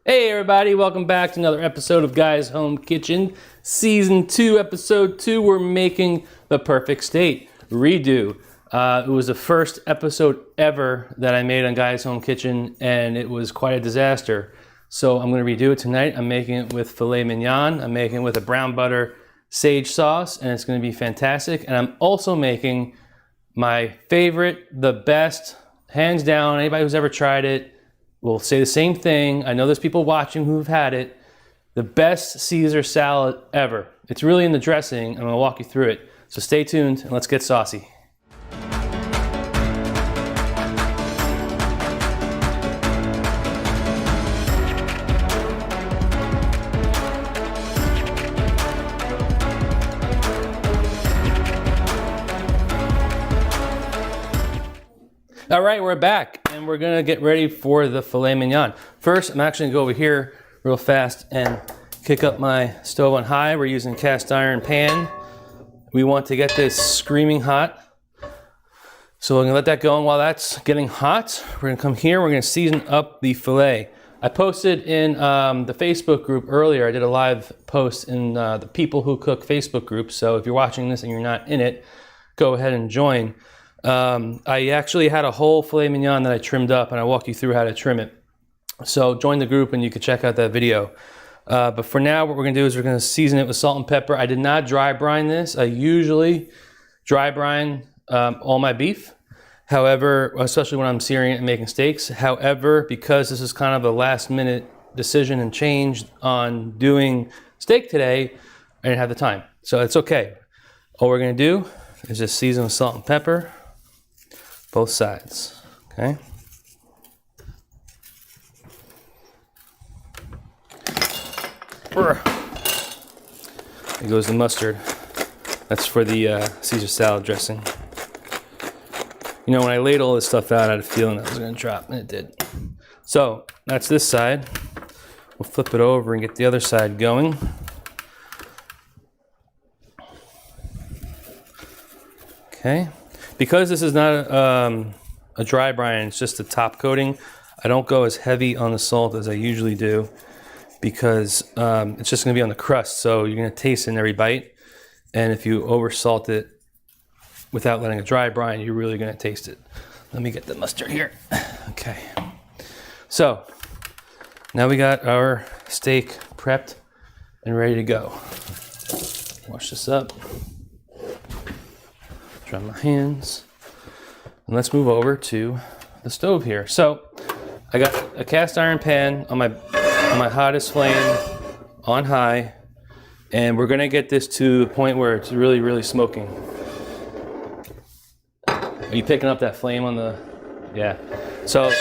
Hey everybody, welcome back to another episode of Guy's Home Kitchen, Season 2, Episode 2. We're making the perfect steak redo. It was the first episode ever that I made on Guy's Home Kitchen, and it was quite a disaster. So I'm going to redo it tonight. I'm making it with filet mignon. I'm making it with a brown butter sage sauce, and it's going to be fantastic. And I'm also making my favorite, the best, hands down, anybody who's ever tried it will say the same thing. I know there's people watching who've had it. The best Caesar salad ever. It's really in the dressing. I'm gonna walk you through it. So stay tuned and let's get saucy. All right, we're back and we're gonna get ready for the filet mignon. First, I'm actually gonna go over here real fast and kick up my stove on high. We're using cast iron pan. We want to get this screaming hot. So we're gonna let that go, and while that's getting hot, we're gonna come here, we're gonna season up the filet. I posted in the Facebook group earlier, I did a live post in the People Who Cook Facebook group, so if you're watching this and you're not in it, go ahead and join. I actually had a whole filet mignon that I trimmed up, and I walk you through how to trim it. So join the group and you can check out that video. But for now, what we're gonna do is we're gonna season it with salt and pepper. I did not dry brine this. I usually dry brine all my beef. However, especially when I'm searing it and making steaks. However, because this is kind of a last minute decision and change on doing steak today, I didn't have the time. So it's okay. All we're gonna do is just season with salt and pepper. Both sides, okay? There goes the mustard. That's for the Caesar salad dressing. You know, when I laid all this stuff out, I had a feeling that was gonna drop, and it did. So, that's this side. We'll flip it over and get the other side going. Okay. Because this is not a dry brine, it's just a top coating, I don't go as heavy on the salt as I usually do because it's just going to be on the crust, so you're going to taste it in every bite. And if you over salt it without letting it dry brine, you're really going to taste it. Let me get the mustard here. Okay. So now we got our steak prepped and ready to go. Wash this up. Dry my hands, and let's move over to the stove here. So I got a cast iron pan on my hottest flame on high, and we're gonna get this to the point where it's really smoking. Are you picking up that flame on the? Yeah. So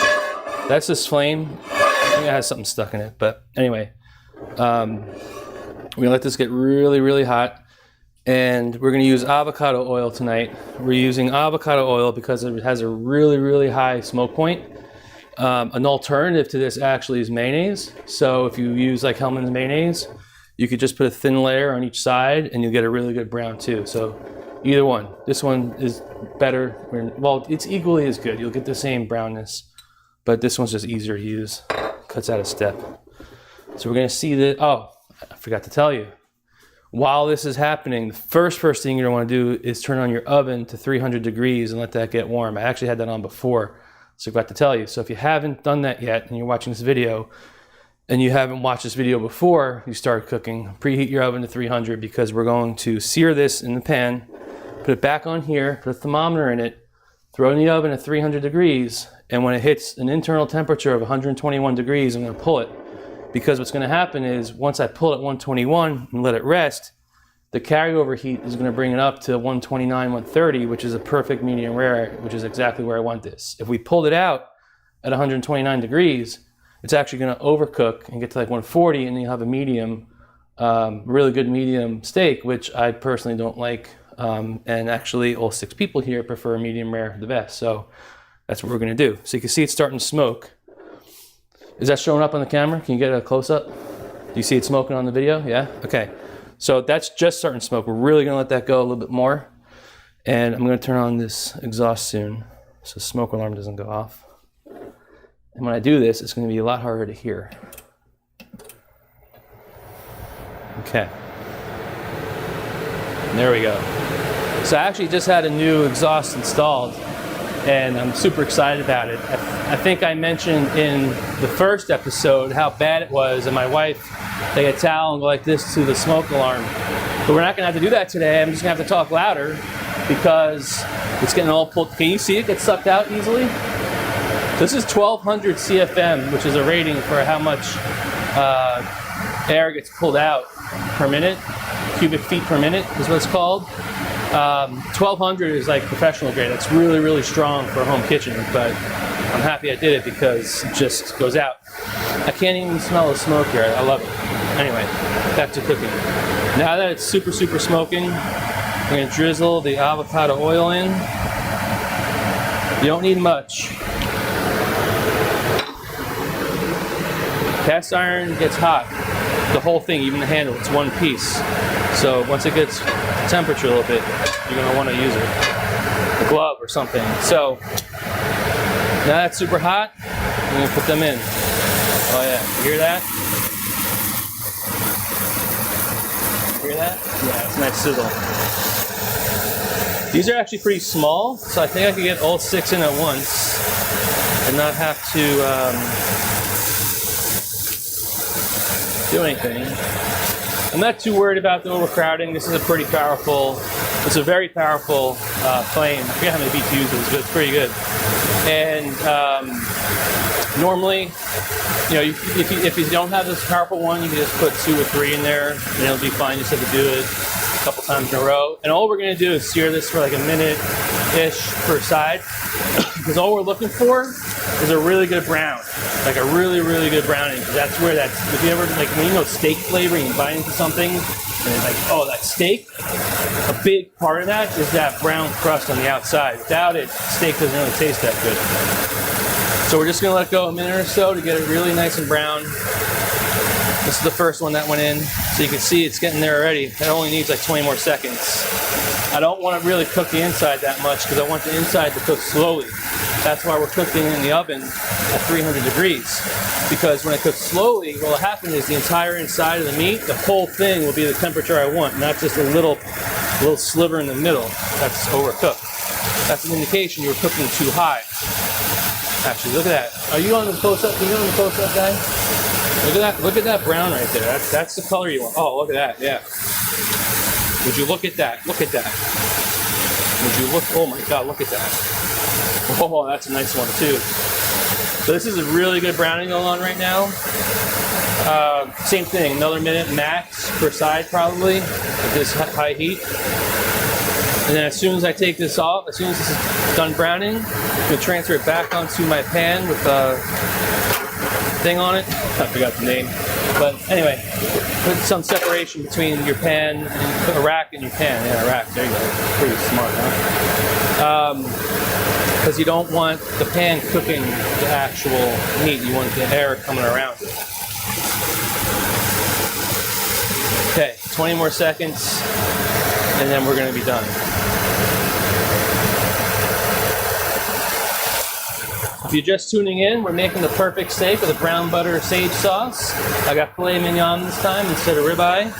that's this flame. I think it has something stuck in it, but anyway, we're gonna let this get really hot. And we're going to use avocado oil tonight. We're using avocado oil because it has a really high smoke point. An alternative to this actually is mayonnaise. So if you use like Hellmann's mayonnaise, you could just put a thin layer on each side and you'll get a really good brown too. So either one. This one is better. Well, it's equally as good. You'll get the same brownness, but this one's just easier to use. Cuts out a step. So we're going to see that. Oh, I forgot to tell you. While this is happening, the first thing you're gonna wanna do is turn on your oven to 300 degrees and let that get warm. I actually had that on before, so I forgot to tell you. So if you haven't done that yet and you're watching this video and you haven't watched this video before you start cooking, preheat your oven to 300 because we're going to sear this in the pan, put it back on here, put a thermometer in it, throw it in the oven at 300 degrees, and when it hits an internal temperature of 121 degrees, I'm gonna pull it. Because what's going to happen is once I pull it at 121 and let it rest, the carryover heat is going to bring it up to 129, 130, which is a perfect medium rare, which is exactly where I want this. If we pulled it out at 129 degrees, it's actually going to overcook and get to like 140, and then you'll have a medium, really good medium steak, which I personally don't like. And actually all 6 people here prefer medium rare the best. So that's what we're going to do. So you can see it's starting to smoke. Is that showing up on the camera? Can you get a close-up? Do you see it smoking on the video? Yeah? Okay. So that's just starting to smoke. We're really going to let that go a little bit more. And I'm going to turn on this exhaust soon so the smoke alarm doesn't go off. And when I do this, it's going to be a lot harder to hear. Okay. There we go. So I actually just had a new exhaust installed, and I'm super excited about it. I think I mentioned in the first episode how bad it was, and my wife, take a towel and go like this to the smoke alarm. But we're not gonna have to do that today. I'm just gonna have to talk louder because it's getting all pulled. Can you see it get sucked out easily? This is 1200 CFM, which is a rating for how much air gets pulled out per minute. Cubic feet per minute is what it's called. 1200 is like professional grade. That's really, really strong for a home kitchen, but I'm happy I did it because it just goes out. I can't even smell the smoke here. I love it. Anyway, back to cooking. Now that it's super, super smoking, we're gonna drizzle the avocado oil in. You don't need much. Cast iron gets hot. The whole thing, even the handle, it's one piece. So once it gets temperature a little bit, you're gonna wanna use it. A glove or something. So now that's super hot, I'm gonna put them in. Oh yeah, you hear that? Hear that? Yeah, it's a nice sizzle. These are actually pretty small, so I think I could get all 6 in at once and not have to do anything. I'm not too worried about the overcrowding. This is a pretty powerful, it's a very powerful flame. I forget how many BTUs it is, but it's pretty good. And normally, you know, if you don't have this powerful one, you can just put 2 or 3 in there, and it'll be fine. You just have to do it a couple times in a row. And all we're gonna do is sear this for like a minute-ish per side, because all we're looking for is a really good brown, like a really, really good browning. Because that's where that's, if you ever, like when you know steak flavor and you bite into something, and it's like, oh, that steak, a big part of that is that brown crust on the outside. Without it, steak doesn't really taste that good. So we're just gonna let it go a minute or so to get it really nice and brown. This is the first one that went in. So you can see it's getting there already. It only needs like 20 more seconds. I don't want to really cook the inside that much because I want the inside to cook slowly. That's why we're cooking in the oven at 300 degrees. Because when it cooks slowly, what will happen is the entire inside of the meat, the whole thing will be the temperature I want, not just a little sliver in the middle that's overcooked. That's an indication you're cooking too high. Actually, look at that. Are you on the close-up? Can you go on the close-up, guy? Look at that brown right there. That's the color you want. Oh, look at that. Yeah. Would you look at that? Look at that. Would you look? Oh my God, look at that. Oh, that's a nice one too. So this is a really good browning going on right now. Same thing, another minute max per side probably at this high heat. And then as soon as I take this off, as soon as this is done browning, I'm going to transfer it back onto my pan with a thing on it. I forgot the name. But anyway, put some separation between your pan, and put a rack in your pan. Yeah, a rack, there you go. Pretty smart, huh? Because you don't want the pan cooking the actual meat. You want the air coming around it. Okay, 20 more seconds, and then we're going to be done. If you're just tuning in, we're making the perfect steak with a brown butter sage sauce. I got filet mignon this time instead of ribeye.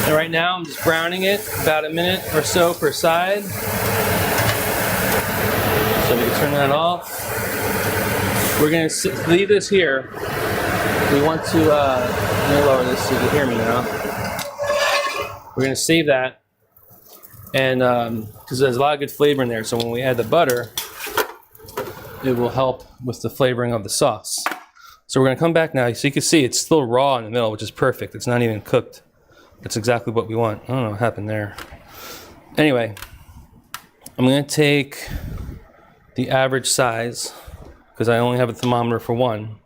And right now I'm just browning it about a minute or so per side. So we can turn that off. We're going to leave this here. We want to, let me lower this so you can hear me now. We're going to save that, and because there's a lot of good flavor in there, so when we add the butter, it will help with the flavoring of the sauce. So we're going to come back now, so you can see it's still raw in the middle, which is perfect. It's not even cooked. That's exactly what we want. I don't know what happened there. Anyway, I'm going to take the average size, because I only have a thermometer for one.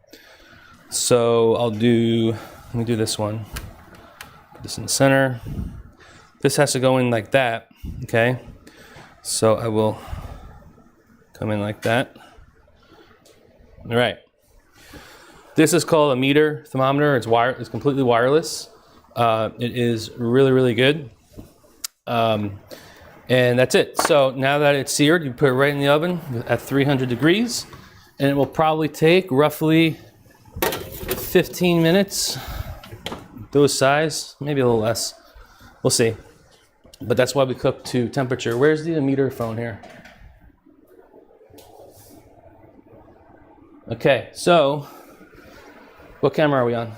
So let me do this one. Put this in the center. This has to go in like that, okay? So I will come in like that. All right. This is called a meter thermometer. It's completely wireless. It is really, really good. And that's it. So now that it's seared, you put it right in the oven at 300 degrees, and it will probably take roughly 15 minutes. those size, maybe a little less. We'll see. But that's why we cook to temperature. Where's the meter phone here? Okay, so what camera are we on?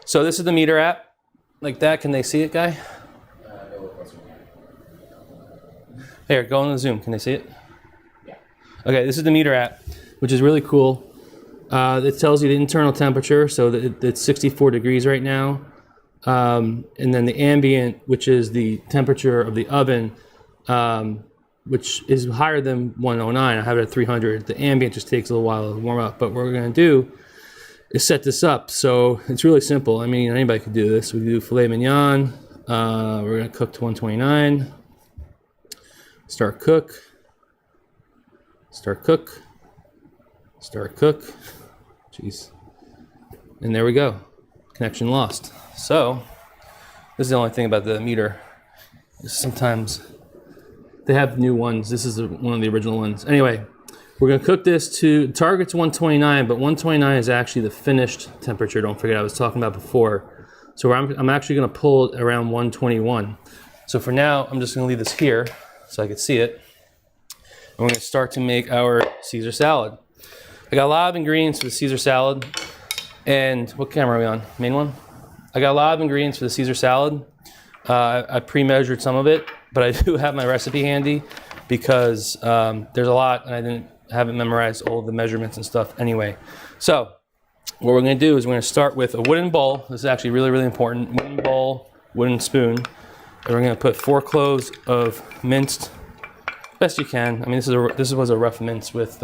So this is the meter app. Like that, can they see it, guy? Here, go on the zoom. Can they see it? Yeah. Okay, this is the meter app, which is really cool. It tells you the internal temperature, so that it's 64 degrees right now. And then the ambient, which is the temperature of the oven, which is higher than 109. I have it at 300. The ambient just takes a little while to warm up. But what we're going to do is set this up. So it's really simple. I mean, anybody could do this. We do filet mignon. We're going to cook to 129. Start cook. Start cook. Start cook. Jeez. And there we go. Connection lost. So this is the only thing about the meter. Sometimes they have new ones. This is one of the original ones. Anyway, we're going to cook this to target's 129, but 129 is actually the finished temperature. Don't forget I was talking about before. So I'm actually going to pull it around 121. So for now, I'm just going to leave this here so I can see it. And we're going to start to make our Caesar salad. I got a lot of ingredients for the Caesar salad. And what camera are we on? Main one? I got a lot of ingredients for the Caesar salad. I pre-measured some of it, but I do have my recipe handy because there's a lot and I haven't memorized all of the measurements and stuff anyway. So what we're going to do is we're going to start with a wooden bowl. This is actually really, really important. Wooden bowl, wooden spoon. And we're going to put 4 cloves of minced, best you can. I mean, this was a rough mince with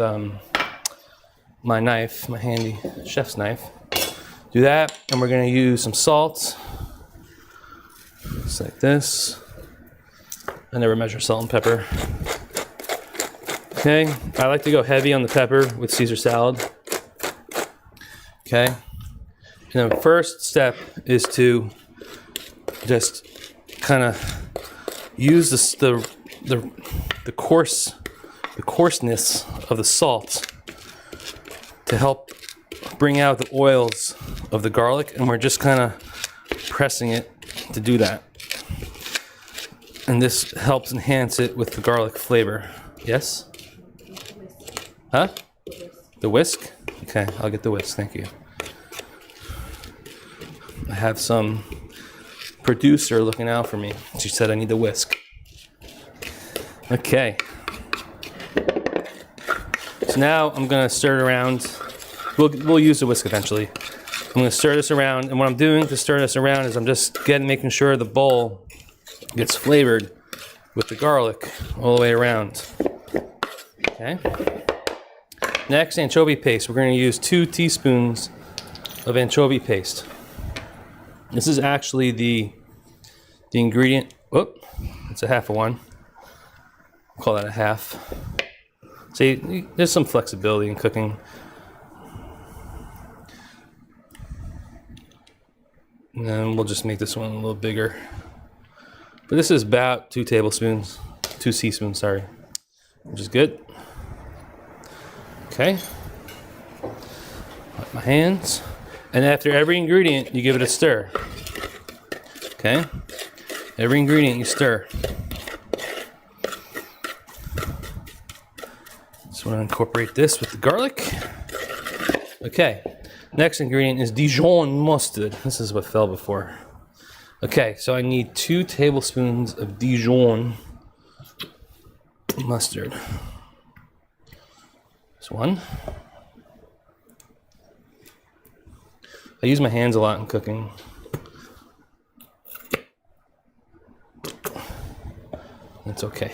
my knife, my handy chef's knife. Do that, and we're going to use some salt, just like this. I never measure salt and pepper. Okay, I like to go heavy on the pepper with Caesar salad. Okay, and the first step is to just kind of use the coarseness of the salt to help bring out the oils of the garlic, and we're just kind of pressing it to do that. And this helps enhance it with the garlic flavor. Yes? Huh? The whisk? Okay, I'll get the whisk, thank you. I have some producer looking out for me. She said I need the whisk. Okay. So now I'm gonna stir it around. We'll use the whisk eventually. I'm going to stir this around, and what I'm doing to stir this around is I'm just making sure the bowl gets flavored with the garlic all the way around. Okay. Next, anchovy paste. We're going to use 2 teaspoons of anchovy paste. This is actually the ingredient. Whoop, it's a half of one. I'll call that a half. See, there's some flexibility in cooking. And then we'll just make this one a little bigger. But this is about 2 teaspoons, sorry. Which is good. Okay. Wipe my hands. And after every ingredient, you give it a stir. Okay? Every ingredient you stir. Just want to incorporate this with the garlic. Okay. Next ingredient is Dijon mustard. This is what fell before. Okay, so I need 2 tablespoons of Dijon mustard. This one. I use my hands a lot in cooking. That's okay.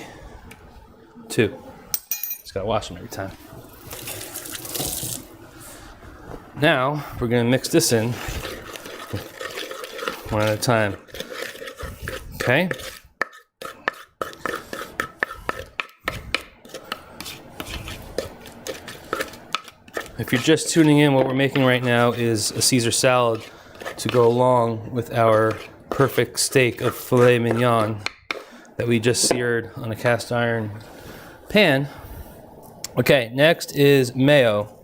2. Just gotta wash them every time. Now, we're going to mix this in one at a time. Okay? If you're just tuning in, what we're making right now is a Caesar salad to go along with our perfect steak of filet mignon that we just seared on a cast iron pan. Okay, next is mayo.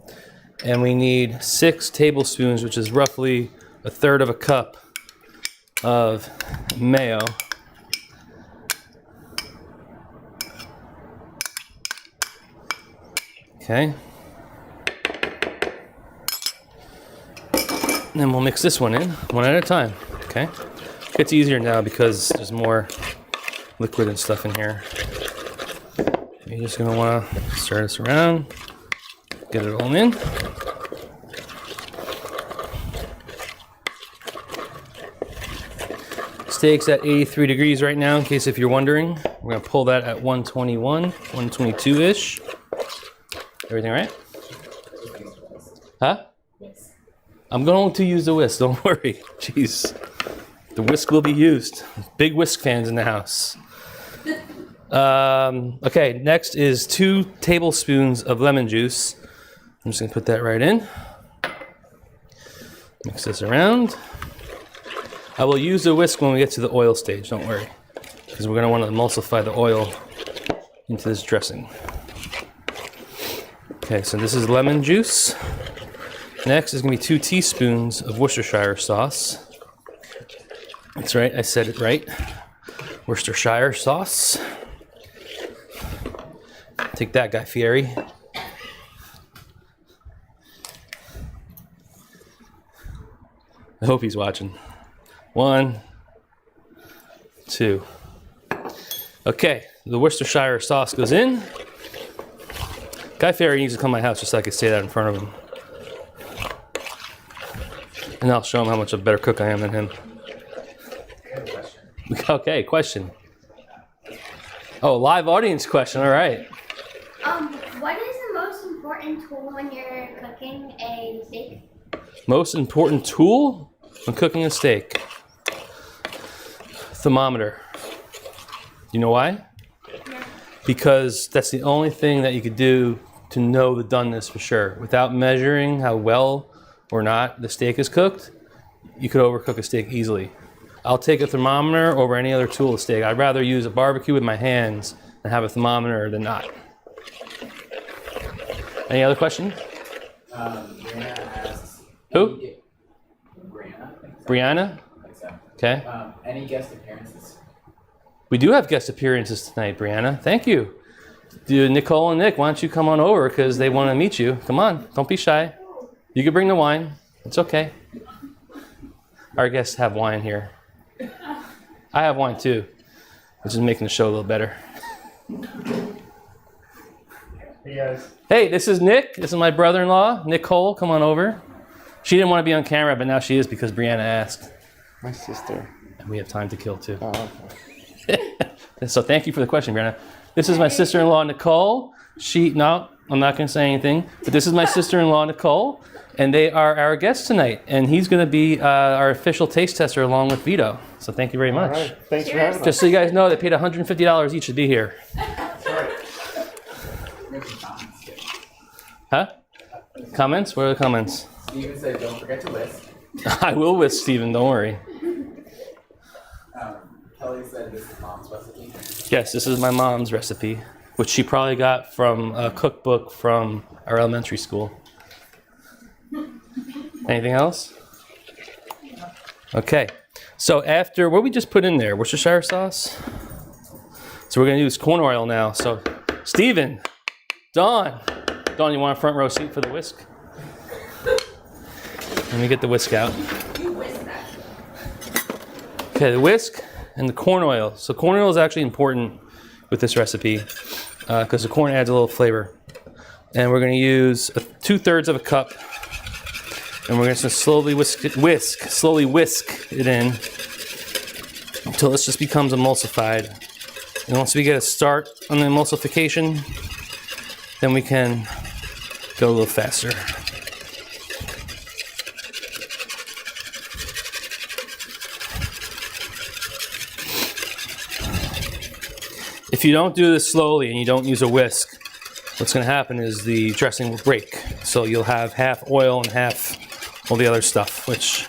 And we need 6 tablespoons, which is roughly 1/3 of a cup of mayo. Okay. And then we'll mix this one in, one at a time. Okay. It's easier now because there's more liquid and stuff in here. You're just gonna wanna stir this around, get it all in. Steak's at 83 degrees right now, in case if you're wondering. We're gonna pull that at 121, 122-ish. Everything right? Huh? I'm going to use the whisk, don't worry. Jeez. The whisk will be used. Big whisk fans in the house. Okay, next is 2 tablespoons of lemon juice. I'm just gonna put that right in. Mix this around. I will use the whisk when we get to the oil stage, don't worry. Because we're gonna wanna emulsify the oil into this dressing. Okay, so this is lemon juice. Next is gonna be 2 teaspoons of Worcestershire sauce. That's right, I said it right. Worcestershire sauce. Take that, Guy Fieri. I hope he's watching. 1, 2. Okay, the Worcestershire sauce goes in. Guy Fieri needs to come to my house just so I can say that in front of him. And I'll show him how much of a better cook I am than him. Okay, question. Oh, live audience question, all right. What is the most important tool when you're cooking a steak? Most important tool when cooking a steak? Thermometer. You know why? No. Because that's the only thing that you could do to know the doneness for sure. Without measuring how well or not the steak is cooked, you could overcook a steak easily. I'll take a thermometer over any other tool of steak. I'd rather use a barbecue with my hands and have a thermometer than not. Any other questions? Brianna asks. Who? Brianna. Brianna? Okay. Any guest appearances? We do have guest appearances tonight, Brianna. Thank you. Nicole and Nick, why don't you come on over because they want to meet you. Come on, don't be shy. You can bring the wine. It's okay. Our guests have wine here. I have wine too, which is making the show a little better. Hey guys. Hey, this is Nick. This is my brother-in-law, Nicole. Come on over. She didn't want to be on camera, but now she is because Brianna asked. My sister. And we have time to kill too. Oh, okay. So thank you for the question, Brianna. This is my sister-in-law, Nicole. No, I'm not going to say anything. But this is my sister-in-law, Nicole. And they are our guests tonight. And he's going to be our official taste tester along with Vito. So thank you very much. All right. Thanks for having us. Just so you guys know, they paid $150 each to be here. That's right. Huh? Comments? What are the comments? Steven said, don't forget to whisk. I will with Steven, don't worry. Kelly said this is mom's recipe. Yes, this is my mom's recipe, which she probably got from a cookbook from our elementary school. Anything else? Okay. So after, what we just put in there? Worcestershire sauce? So we're going to use corn oil now. So Steven, Dawn, you want a front row seat for the whisk? Let me get the whisk out. You whisk that. Okay, the whisk and the corn oil. So corn oil is actually important with this recipe because the corn adds a little flavor. And we're going to use 2/3 of a cup. And we're going to slowly whisk it in until this just becomes emulsified. And once we get a start on the emulsification, then we can go a little faster. If you don't do this slowly and you don't use a whisk, what's going to happen is the dressing will break. So you'll have half oil and half all the other stuff, which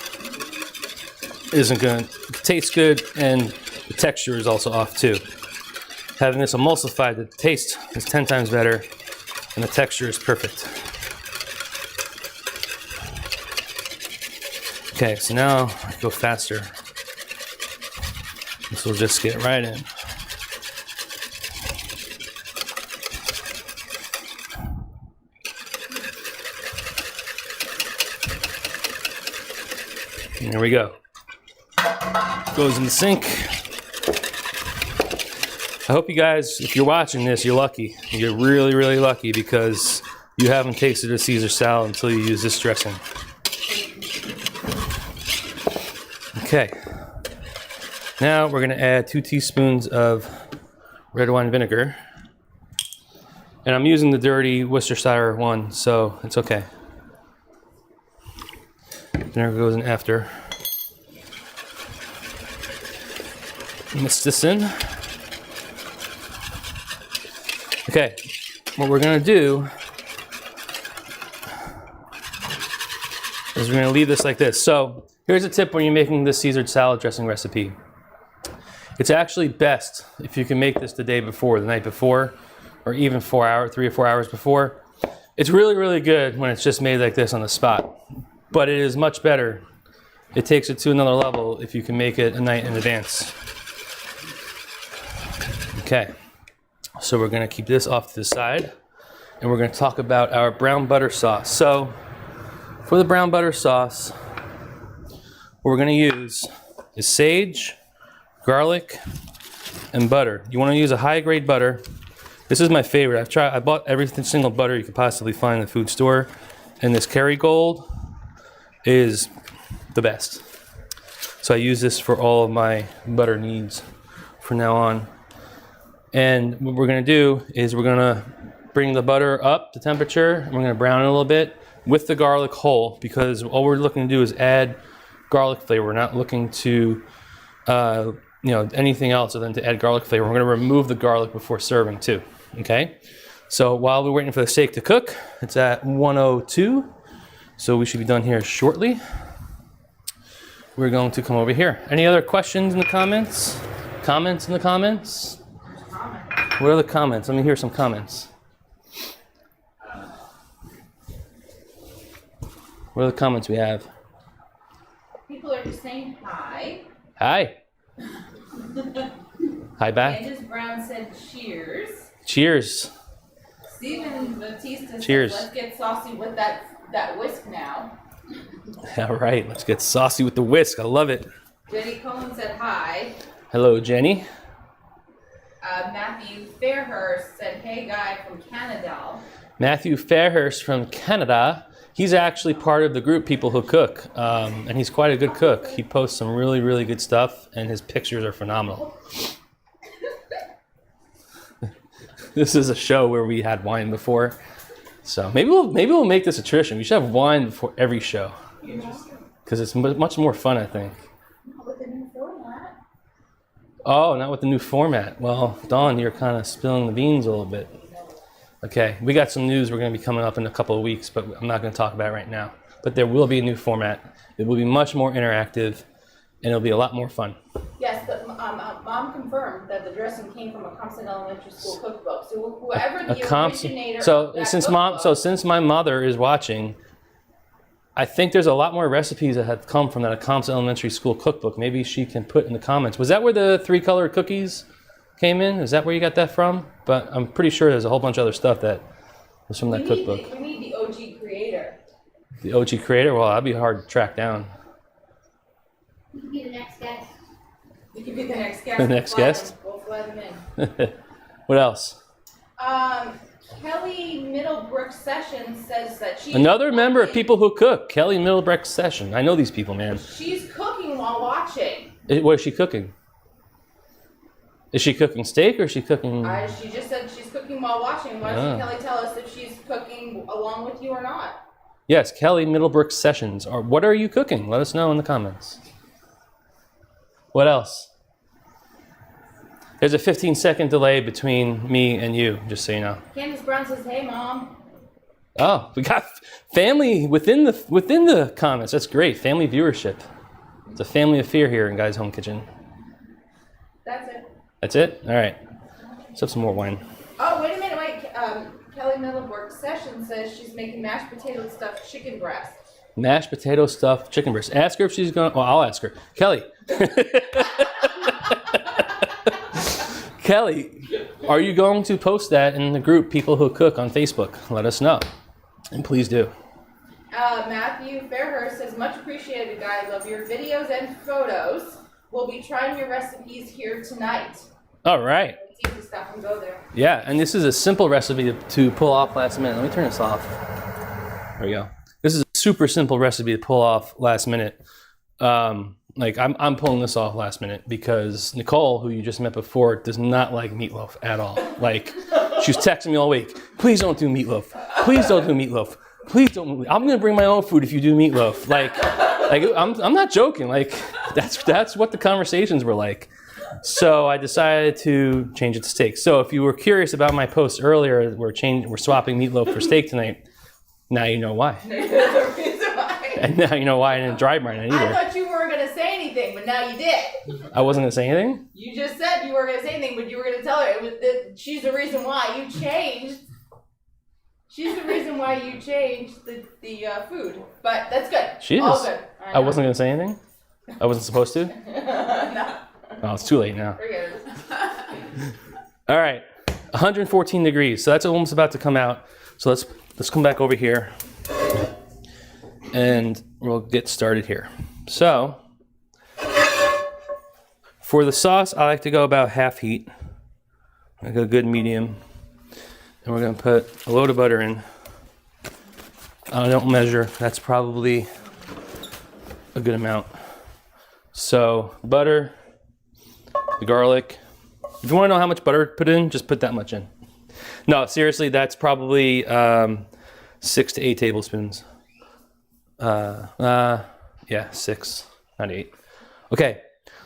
isn't going to taste good, and the texture is also off too. Having this emulsified, the taste is 10 times better, and the texture is perfect. Okay, so now I go faster. This will just get right in. And there we go. Goes in the sink. I hope you guys, if you're watching this, you're lucky. You're really, really lucky because you haven't tasted a Caesar salad until you use this dressing. Okay. Now we're going to add 2 teaspoons of red wine vinegar. And I'm using the dirty Worcestershire one, so it's okay. Vinegar goes in after. Mix this in. Okay, what we're gonna do is we're gonna leave this like this. So here's a tip when you're making this Caesar salad dressing recipe. It's actually best if you can make this the day before, the night before, or even 3 or 4 hours before. It's really, really good when it's just made like this on the spot. But it is much better. It takes it to another level if you can make it a night in advance. Okay, so we're gonna keep this off to the side and we're gonna talk about our brown butter sauce. So for the brown butter sauce, what we're gonna use is sage, garlic, and butter. You wanna use a high grade butter. This is my favorite. I bought every single butter you could possibly find in the food store, and this Kerrygold is the best. So I use this for all of my butter needs from now on. And what we're gonna do is we're gonna bring the butter up to temperature, and we're gonna brown it a little bit with the garlic whole, because all we're looking to do is add garlic flavor. We're not looking to, anything else other than to add garlic flavor. We're gonna remove the garlic before serving too, okay? So while we're waiting for the steak to cook, it's at 102, so we should be done here shortly. We're going to come over here. Any other questions in the comments? Comments in the comments? What are the comments? Let me hear some comments. What are the comments we have? People are just saying hi. Hi. Hi back. Candace Brown said cheers. Cheers. Stephen Batista Cheers. said let's get saucy with that whisk now. All right, let's get saucy with the whisk. I love it. Jenny Cohen said hi. Hello, Jenny. Matthew Fairhurst said hey guy from Canada. Matthew Fairhurst from Canada. He's actually part of the group People Who Cook, and he's quite a good cook. He posts some really, really good stuff, and his pictures are phenomenal. This is a show where we had wine before, so maybe we'll make this a tradition. We should have wine before every show, because it's much more fun, I think. With the new format. Oh, not with the new format. Well, Dawn, you're kind of spilling the beans a little bit. Okay, we got some news we're going to be coming up in a couple of weeks, but I'm not going to talk about it right now. But there will be a new format. It will be much more interactive, and it'll be a lot more fun. Yes, but Mom confirmed that the dressing came from a Compton Elementary School cookbook. So whoever the originator of that cookbook, since my mother is watching, I think there's a lot more recipes that have come from that Compton Elementary School cookbook. Maybe she can put in the comments. Was that where the 3-color cookies came in? Is that where you got that from? But I'm pretty sure there's a whole bunch of other stuff that was from that cookbook. We need the OG creator. The OG creator? Well, that'd be hard to track down. You can be the next guest. You could be the next guest. The next guest? We'll fly them in. What else? Kelly Middlebrook Sessions says that she's Another member of People Who Cook, Kelly Middlebrook Session. I know these people, man. She's cooking while watching. What is she cooking? Is she cooking steak or is she cooking? She just said she's cooking while watching. Why doesn't Kelly tell us if she's cooking along with you or not? Yes, Kelly Middlebrook Sessions. Or what are you cooking? Let us know in the comments. What else? There's a 15-second delay between me and you, just so you know. Candace Brown says, "Hey, Mom." Oh, we got family within the comments. That's great. Family viewership. It's a family affair here in Guy's Home Kitchen. That's it. That's it? All right. Let's have some more wine. Oh, wait a minute. Kelly Middlebrook Sessions says she's making mashed potato stuffed chicken breast. Mashed potato stuffed chicken breast. Ask her if she's going. Well, I'll ask her. Kelly. Kelly, are you going to post that in the group People Who Cook on Facebook? Let us know. And please do. Matthew Fairhurst says, much appreciated, guys. Love your videos and photos. We'll be trying your recipes here tonight. All right. It's easy stuff and go there. Yeah, and this is a simple recipe to pull off last minute. Let me turn this off. There we go. This is a super simple recipe to pull off last minute. Like I'm pulling this off last minute because Nicole, who you just met before, does not like meatloaf at all. Like she was texting me all week. Please don't do meatloaf. Please don't do meatloaf. Please don't. I'm gonna bring my own food if you do meatloaf. Like I'm not joking. Like that's what the conversations were like. So I decided to change it to steak. So if you were curious about my post earlier, we're swapping meatloaf for steak tonight. Now you know why. There's a reason why. And now you know why I didn't dry brine it either. I thought you weren't going to say anything, but now you did. I wasn't gonna say anything? You just said you weren't going to say anything, but you were going to tell her she's the reason why you changed. She's the reason why you changed the food. But that's good. She is. All good. I wasn't gonna say anything? I wasn't supposed to? No. Oh, it's too late now. Forget it. All right, 114 degrees. So that's almost about to come out. So let's come back over here and we'll get started here. So for the sauce, I like to go about half heat. I go good medium. And we're gonna put a load of butter in. I don't measure. That's probably a good amount. So butter, the garlic. If you want to know how much butter to put in, just put that much in. No, seriously, that's probably 6 to 8 tablespoons. Yeah, 6, not 8. Okay,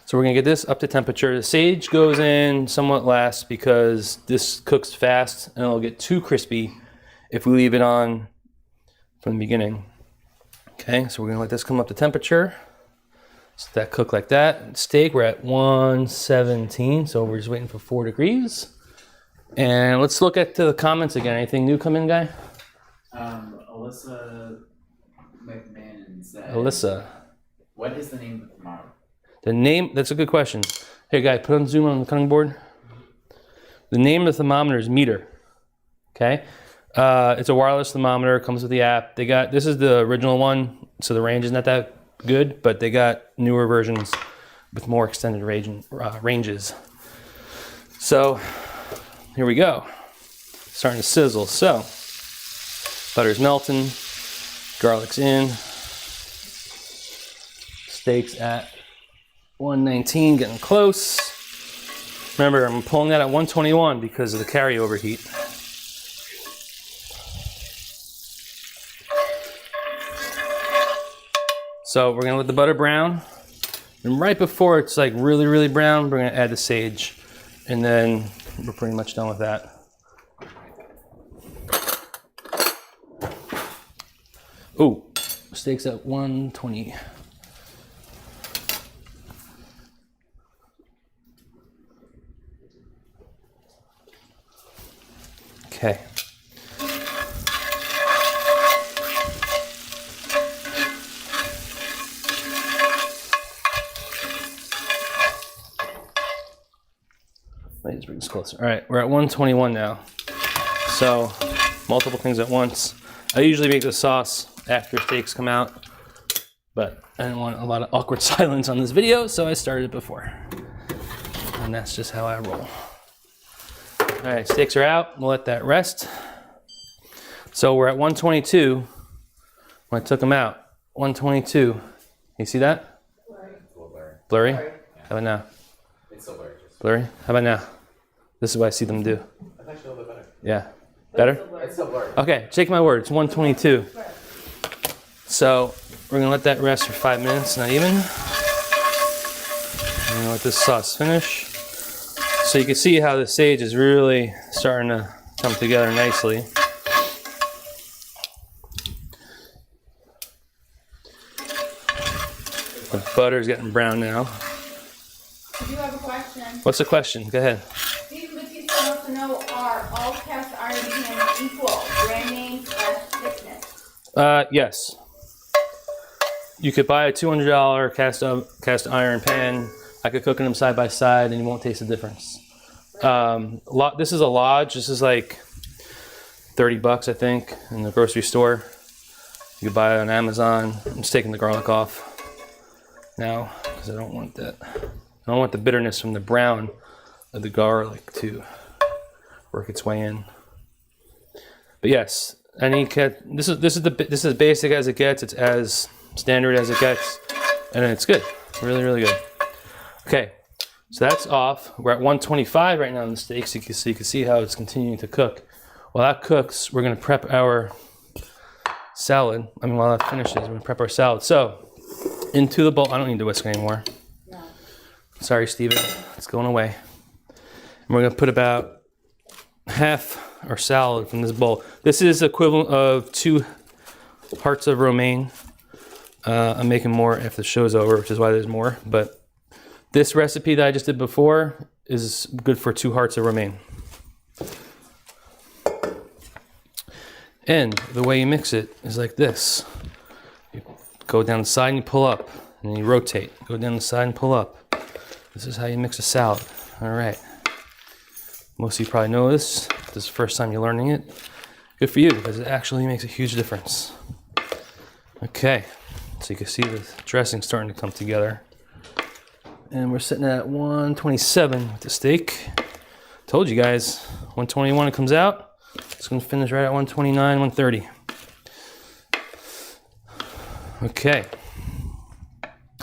so we're gonna get this up to temperature. The sage goes in somewhat last because this cooks fast and it'll get too crispy if we leave it on from the beginning. Okay, so we're gonna let this come up to temperature. So that cook like that. Steak, we're at 117, so we're just waiting for 4 degrees. And let's look at the comments again. Anything new come in, guy? Alyssa McMahon said, Alyssa. what is the name of the thermometer? The name, that's a good question. Hey, guy, put on zoom on the cutting board. The name of the thermometer is Meter. Okay? It's a wireless thermometer, comes with the app. This is the original one, so the range is not that good, but they got newer versions with more extended ranges. So here we go. Starting to sizzle. So butter's melting, garlic's in, steak's at 119, getting close. Remember, I'm pulling that at 121 because of the carryover heat. So we're gonna let the butter brown, and right before it's like really, really brown, we're gonna add the sage, and then we're pretty much done with that. Ooh, steak's at 120. Okay. Let's bring this closer. All right, we're at 121 now. So, multiple things at once. I usually make the sauce after steaks come out, but I didn't want a lot of awkward silence on this video, so I started it before. And that's just how I roll. All right, steaks are out. We'll let that rest. So we're at 122 when I took them out. 122. You see that? It's a little blurry. Blurry? Sorry. How about now? It's still blurry. Blurry? How about now? This is what I see them do. That's actually a little bit better. Yeah. Better? It's still blurry. Okay, take my word. It's 122. So we're gonna let that rest for 5 minutes, not even. I'm gonna let this sauce finish. So you can see how the sage is really starting to come together nicely. The butter's getting brown now. I do have a question. What's the question? Go ahead. Steve Batista wants to know, are all cast iron pans equal? Brand name / thickness? Yes. you could buy a $200 cast iron pan. I could cook in them side by side, and you won't taste the difference. This is a Lodge. This is like $30, I think, in the grocery store. You can buy it on Amazon. I'm just taking the garlic off now because I don't want that. I don't want the bitterness from the brown of the garlic to work its way in. But yes, this is as basic as it gets. It's as standard as it gets, and it's good. Really, really good. Okay, so that's off. We're at 125 right now on the steak, so you can see how it's continuing to cook. While that cooks, we're gonna prep our salad. While that finishes, we're gonna prep our salad. So, into the bowl. I don't need the whisk anymore. No. Sorry, Steven. It's going away. And we're gonna put about half our salad from this bowl. This is equivalent of 2 hearts of romaine. I'm making more if the show's over, which is why there's more. But this recipe that I just did before is good for 2 hearts of romaine. And the way you mix it is like this. You go down the side and you pull up, and you rotate. Go down the side and pull up. This is how you mix a salad. All right. Most of you probably know this. This is the first time you're learning it. Good for you, because it actually makes a huge difference. Okay, so you can see the dressing starting to come together. And we're sitting at 127 with the steak. Told you guys, 121 it comes out. It's gonna finish right at 129, 130. Okay,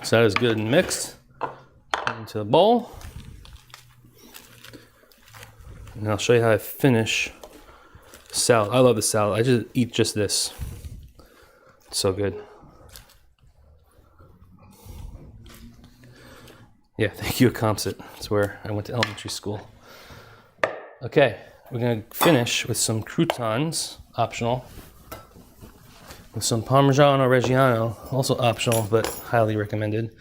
so that is good and mixed into the bowl. And I'll show you how I finish salad. I love the salad. I just eat just this. It's so good. Yeah, thank you, Comsit. That's where I went to elementary school. Okay, we're gonna finish with some croutons, optional. With some Parmigiano Reggiano, also optional, but highly recommended.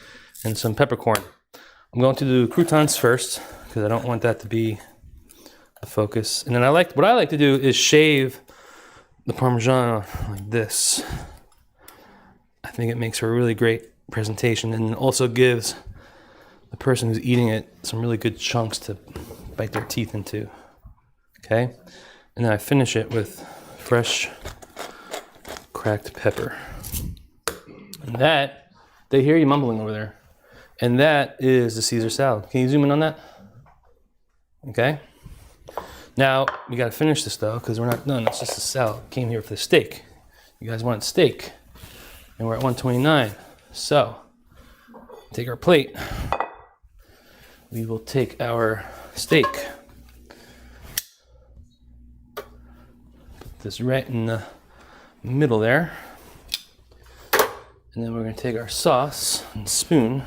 And some peppercorn. I'm going to do croutons first, because I don't want that to be the focus. And then what I like to do is shave the Parmigiano like this. I think it makes for a really great presentation, and also gives the person who's eating it some really good chunks to bite their teeth into. Okay? And then I finish it with fresh cracked pepper. And that, they hear you mumbling over there. And that is the Caesar salad. Can you zoom in on that? Okay? Now, we gotta finish this though, because we're not done. It's just a salad. Came here for the steak. You guys want steak. And we're at 129. So, take our plate. We will take our steak. Put this right in the middle there. And then we're gonna take our sauce and spoon.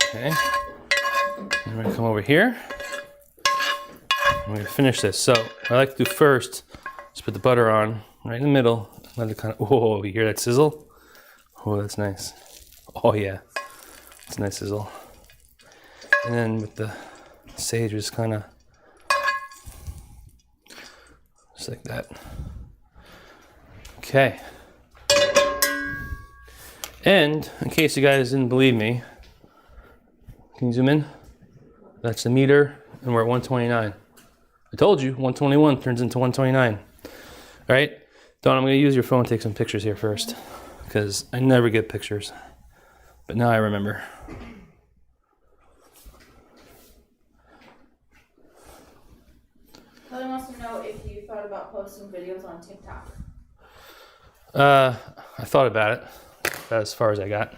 Okay. And we're gonna come over here. I'm gonna finish this. So what I like to do first is put the butter on right in the middle. Let it kind of, oh, you hear that sizzle? Oh, that's nice. Oh yeah, it's a nice sizzle. And then with the sage, just kind of, just like that. Okay. And in case you guys didn't believe me, can you zoom in? That's the meter, and we're at 129. I told you, 121 turns into 129. All right, Dawn, I'm gonna use your phone to take some pictures here first, because I never get pictures, but now I remember. Kelly wants to know if you thought about posting videos on TikTok. I thought about it. That's as far as I got.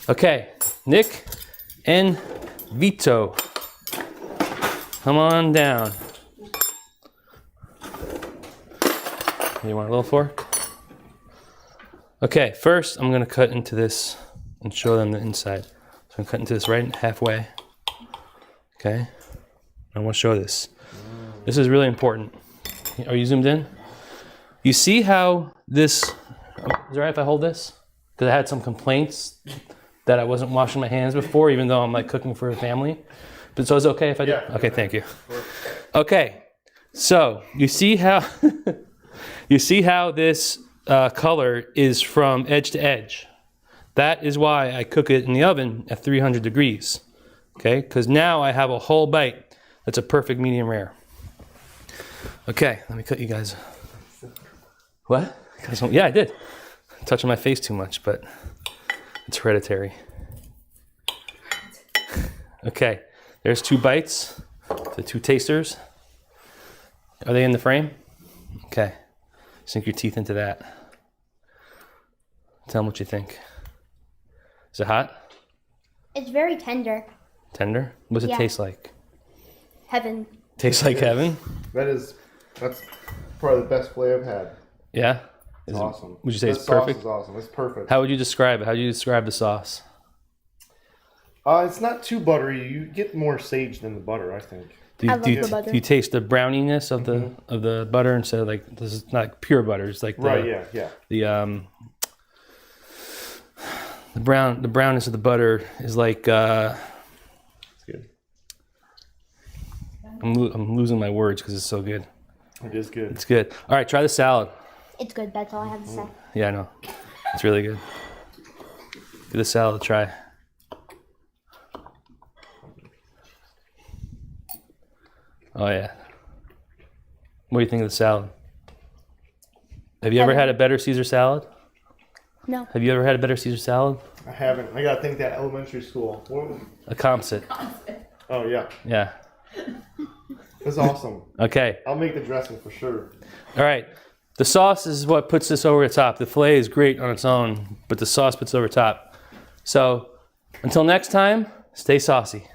Okay, Nick and Vito. Come on down. You want a little fork? Okay, first I'm gonna cut into this and show them the inside. So I'm gonna cut into this right halfway. Okay, I want to show this. This is really important. Are you zoomed in? You see how this, is it all right if I hold this? Because I had some complaints that I wasn't washing my hands before, even though I'm like cooking for a family. But so it's okay if I do? Yeah. Okay, thank you. Okay, So you see how this color is from edge to edge. That is why I cook it in the oven at 300 degrees. Okay, because now I have a whole bite that's a perfect medium rare. Okay, let me cut you guys. What? Yeah, I did. Touching my face too much, but it's hereditary. Okay, there's 2 bites, the 2 tasters. Are they in the frame? Okay, sink your teeth into that. Tell them what you think. Is it hot? It's very tender. Tender? What does it Yeah. taste like? Heaven. Tastes like heaven? That's probably the best fillet I've had. Yeah? It's awesome. Would you say That it's perfect? Sauce is awesome. It's perfect. How would you describe it? How do you describe the sauce? It's not too buttery. You get more sage than the butter, I think. I love the butter. Do you taste the browniness of the butter instead of like, this is not pure butter, it's like the, Yeah. the brownness of the butter is like It's good. I'm losing my words because it's so good. It is good. It's good. All right, try the salad. It's good. That's all I have to say. Yeah, I know. It's really good. Give the salad a try. Oh yeah. What do you think of the salad? Have you ever had a better Caesar salad? No. Have you ever had a better Caesar salad? I haven't. I gotta think that elementary school. A composite. Oh yeah, Yeah. that's awesome. Okay. I'll make the dressing for sure. All right. The sauce is what puts this over the top. The filet is great on its own, but the sauce puts it over top. So until next time, stay saucy.